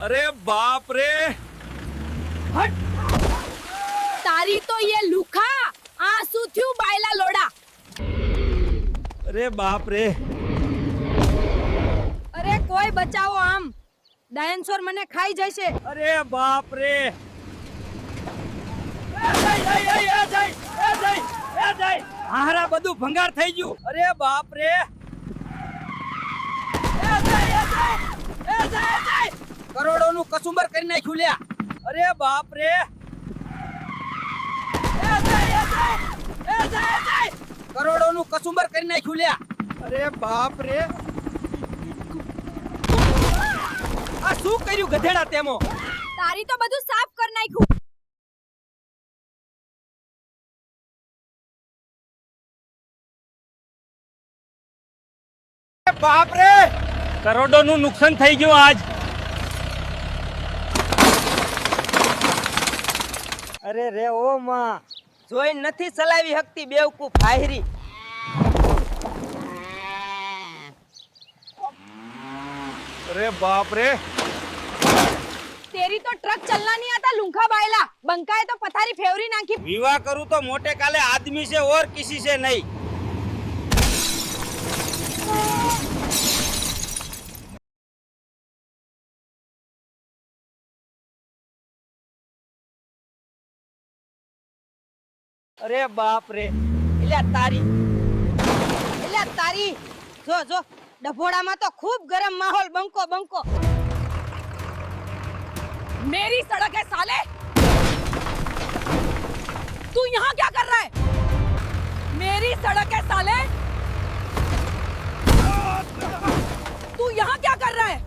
अरे बाप रे, हट तारी तो ये લુખા આ શું થયું બાયલા લોડા? अरे बाप रे, અરે કોઈ બચાવો આમ, ડાયનોસોર મને ખાઈ જશે. अरे बाप रे, હારા બધું ભંગાર થઈ ગયું. અરે બાપ રે, કરોડોનું કસુંબર કરી નાખ્યું લ્યા. અરે બાપ રે, કરોડોનું કસુંબર કરી નાખ્યું લ્યા. અરે બાપ રે, આ શું કર્યું ગધેડા તેમાં? તારી તો બધું સાફ કરી નાખ્યું. બાપ રે, કરોડોનું નુકસાન થઈ ગયું આજ. અરે રે ઓ માં, જોઈ નથી ચલાવી શકતી બેવકૂફ હાહરી. અરે બાપ રે, તેરી તો ટ્રક ચલના નહીં આતા લુંખા બાયલા, બંકાએ તો પથારી ફેવરી નાખી. વિવાહ કરું તો મોटे काले आदमी से और किसी से नहीं. अरे बाप रे, એલા તારી જો જો ડભોડામાં તો ખૂબ ગરમ માહોલ. બંકો બંકો मेरी सड़क है साले, तू यहाँ क्या कर रहा है? मेरी सड़क है साले, तू यहाँ क्या कर रहा है?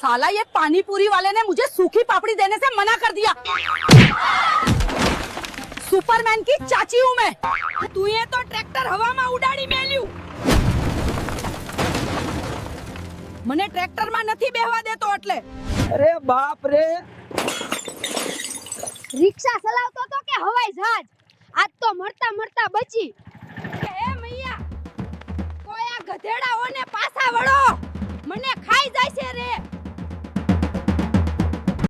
साला ये पानी पूरी वाले ने मुझे सूखी पापड़ी देने से मना कर दिया. सुपरमैन की चाची हूँ मैं. तू ये तो ट्रैक्टर हवा में उड़ाड़ी मेल्યું. મને ટ્રેક્ટર માં નથી બેહવા દેતો એટલે. अरे बाप रे, રિક્ષા ચલાવતો તો કે હવાઈ જહાજ? આજ તો મરતા મરતા બચી. હે મૈયા, કોઈ આ ગધેડાઓને પાછા વળો, મને ખાઈ જાય છે રે.